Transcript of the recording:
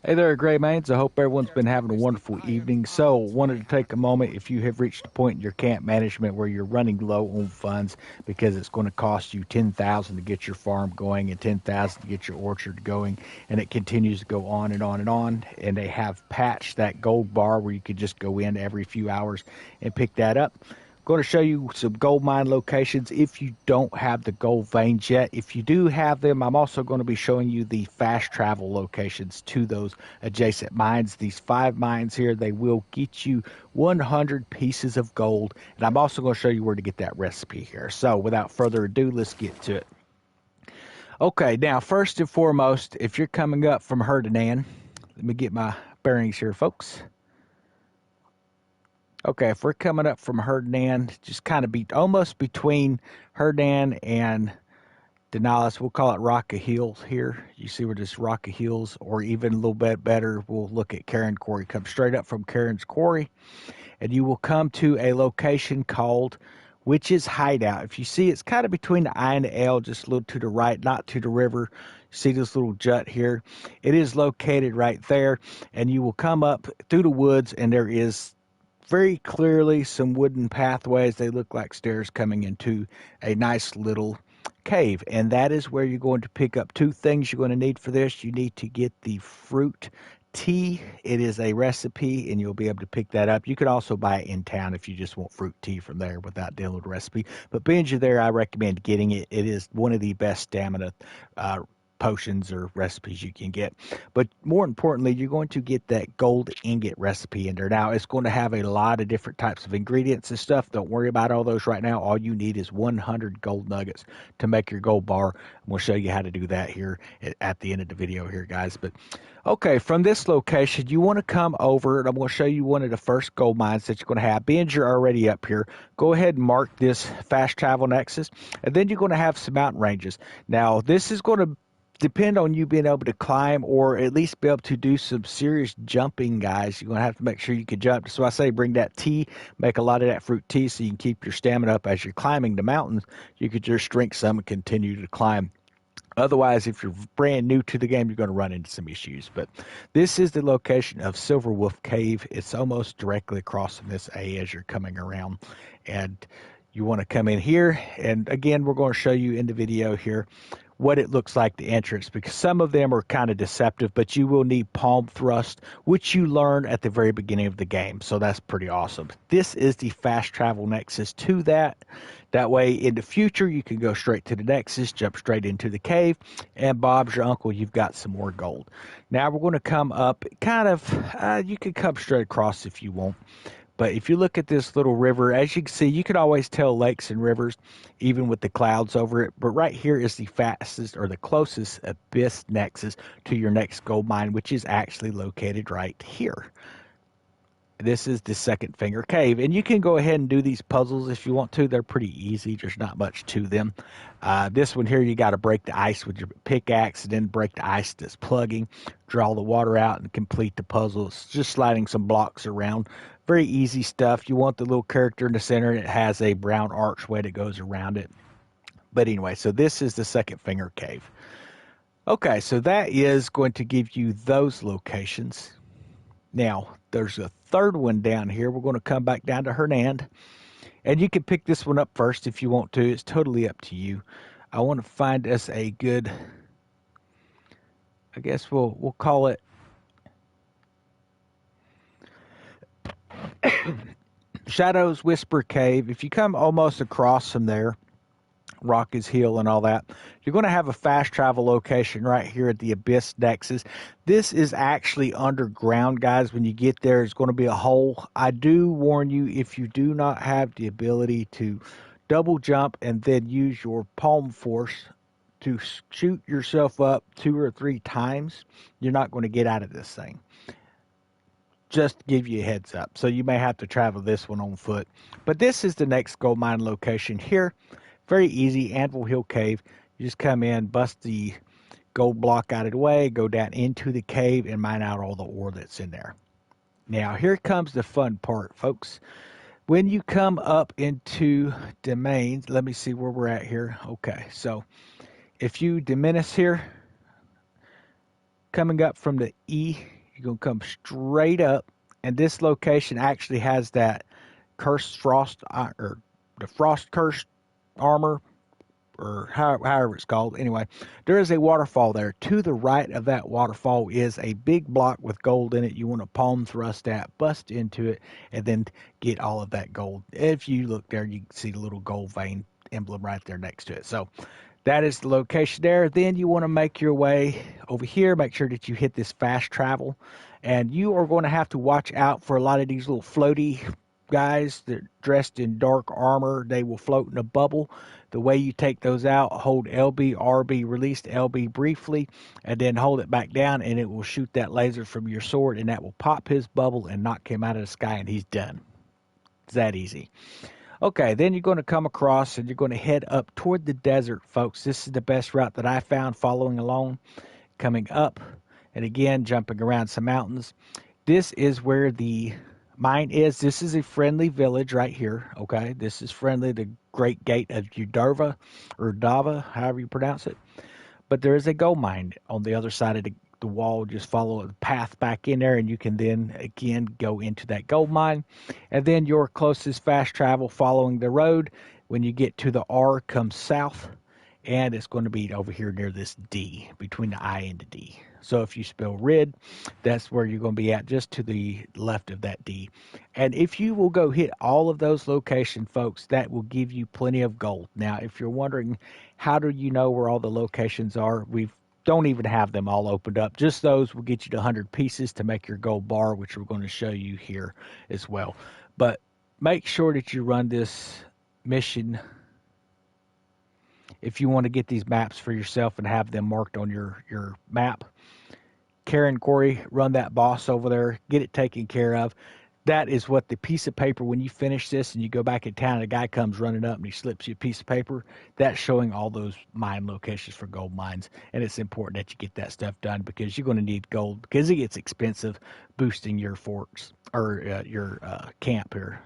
Hey there, Gray Mains. I hope everyone's been having a wonderful evening. So, wanted to take a moment if you have reached a point in your camp management where you're running low on funds because it's going to cost you 10,000 to get your farm going and 10,000 to get your orchard going, and it continues to go on and on and on. And they have patched that gold bar where you could just go in every few hours and pick that up. Going to show you some gold mine locations if you don't have the gold veins yet. If you do have them, I'm also going to be showing you the fast travel locations to those adjacent mines. These 5 mines here, they will get you 100 pieces of gold. And I'm also going to show you where to get that recipe here. So without further ado, let's get to it. Okay, now first and foremost, if you're coming up from Hideout, let me get my bearings here, folks. Okay, if we're coming up from Hideout, just kind of almost between Hideout and Denali, we'll call it Rocky Hills here. You see where this Rocky Hills, or even a little bit better, we'll look at Karen Quarry. Come straight up from Karen's Quarry, and you will come to a location called Witch's Hideout. If you see, it's kind of between the I and the L, just a little to the right, not to the river. See this little jut here? It is located right there, and you will come up through the woods, and there is very clearly some wooden pathways. They look like stairs coming into a nice little cave, and that is where you're going to pick up 2 things you're going to need for this. You need to get the fruit tea. It is a recipe, and you'll be able to pick that up. You could also buy it in town if you just want fruit tea from there without dealing with a recipe. But being you're there, I recommend getting it. It is one of the best stamina potions or recipes you can get. But more importantly, you're going to get that gold ingot recipe in there. Now, it's going to have a lot of different types of ingredients and stuff. Don't worry about all those right now. All you need is 100 gold nuggets to make your gold bar. We'll show you how to do that here at the end of the video here, guys. But okay, from this location, you want to come over, and I'm going to show you one of the first gold mines that you're going to have. Being you're already up here, go ahead and mark this fast travel nexus, and then you're going to have some mountain ranges. Now, this is going to depend on you being able to climb, or at least be able to do some serious jumping, guys. You're going to have to make sure you can jump. So I say bring that tea, make a lot of that fruit tea so you can keep your stamina up as you're climbing the mountains. You could just drink some and continue to climb. Otherwise, if you're brand new to the game, you're going to run into some issues. But this is the location of Silverwolf Cave. It's almost directly across from this A as you're coming around. And you want to come in here. And again, we're going to show you in the video here what it looks like, the entrance, because some of them are kind of deceptive, but you will need palm thrust, which you learn at the very beginning of the game. So that's pretty awesome. This is the fast travel nexus to that. That way, in the future, you can go straight to the nexus, jump straight into the cave, and Bob's your uncle, you've got some more gold. Now we're going to come up kind of, you can come straight across if you want. But if you look at this little river, as you can see, you can always tell lakes and rivers, even with the clouds over it. But right here is the fastest or the closest abyss nexus to your next gold mine, which is actually located right here. This is the Second Finger Cave, and you can go ahead and do these puzzles if you want to. They're pretty easy. There's not much to them. This one here, you got to break the ice with your pickaxe and then break the ice that's plugging, draw the water out, and complete the puzzle. It's just sliding some blocks around. Very easy stuff. You want the little character in the center, and it has a brown archway that goes around it. But anyway, so this is the Second Finger Cave. Okay, so that is going to give you those locations. Now, there's a third one down here. We're going to come back down to Hernand. And you can pick this one up first if you want to. It's totally up to you. I want to find us a good, I guess we'll call it Shadow's Whisper Cave. If you come almost across from there, Rocky's Hill and all that, you're going to have a fast travel location right here at the Abyss Nexus. This is actually underground, guys. When you get there, it's going to be a hole. I do warn you, if you do not have the ability to double jump and then use your palm force to shoot yourself up 2 or 3 times, you're not going to get out of this thing. Just to give you a heads up. So you may have to travel this one on foot. But this is the next gold mine location here. Very easy, Anvil Hill Cave. You just come in, bust the gold block out of the way, go down into the cave, and mine out all the ore that's in there. Now, here comes the fun part, folks. When you come up into domains, let me see where we're at here. Okay, so if you diminish here, coming up from the E. You're going to come straight up, and this location actually has that cursed frost, or the frost cursed armor, or however it's called. Anyway, there is a waterfall there. To the right of that waterfall is a big block with gold in it. You want to palm thrust that, bust into it, and then get all of that gold. If you look there, you can see the little gold vein emblem right there next to it. So that is the location there. Then you want to make your way over here. Make sure that you hit this fast travel. And you are going to have to watch out for a lot of these little floaty guys that are dressed in dark armor. They will float in a bubble. The way you take those out, hold LB, RB, release LB briefly, and then hold it back down, and it will shoot that laser from your sword, and that will pop his bubble and knock him out of the sky, and he's done. It's that easy. Okay, then you're going to come across and you're going to head up toward the desert, folks. This is the best route that I found following along, coming up, and again, jumping around some mountains. This is where the mine is. This is a friendly village right here, okay? This is friendly, the Great Gate of Udava, or Dava, however you pronounce it. But there is a gold mine on the other side of the wall. Just follow the path back in there, and you can then again go into that gold mine. And then your closest fast travel following the road, when you get to the R, comes south, and it's going to be over here near this D, between the I and the D. So if you spell red, that's where you're going to be at, just to the left of that D. And if you will go hit all of those locations, folks, that will give you plenty of gold. Now, if you're wondering, how do you know where all the locations are? We don't even have them all opened up. Just those will get you to 100 pieces to make your gold bar, which we're going to show you here as well. But make sure that you run this mission if you want to get these maps for yourself and have them marked on your map. Karen, Corey, run that boss over there, get it taken care of. That is what the piece of paper, when you finish this and you go back in town and a guy comes running up and he slips you a piece of paper, that's showing all those mine locations for gold mines. And it's important that you get that stuff done because you're going to need gold because it gets expensive boosting your forts or your camp here.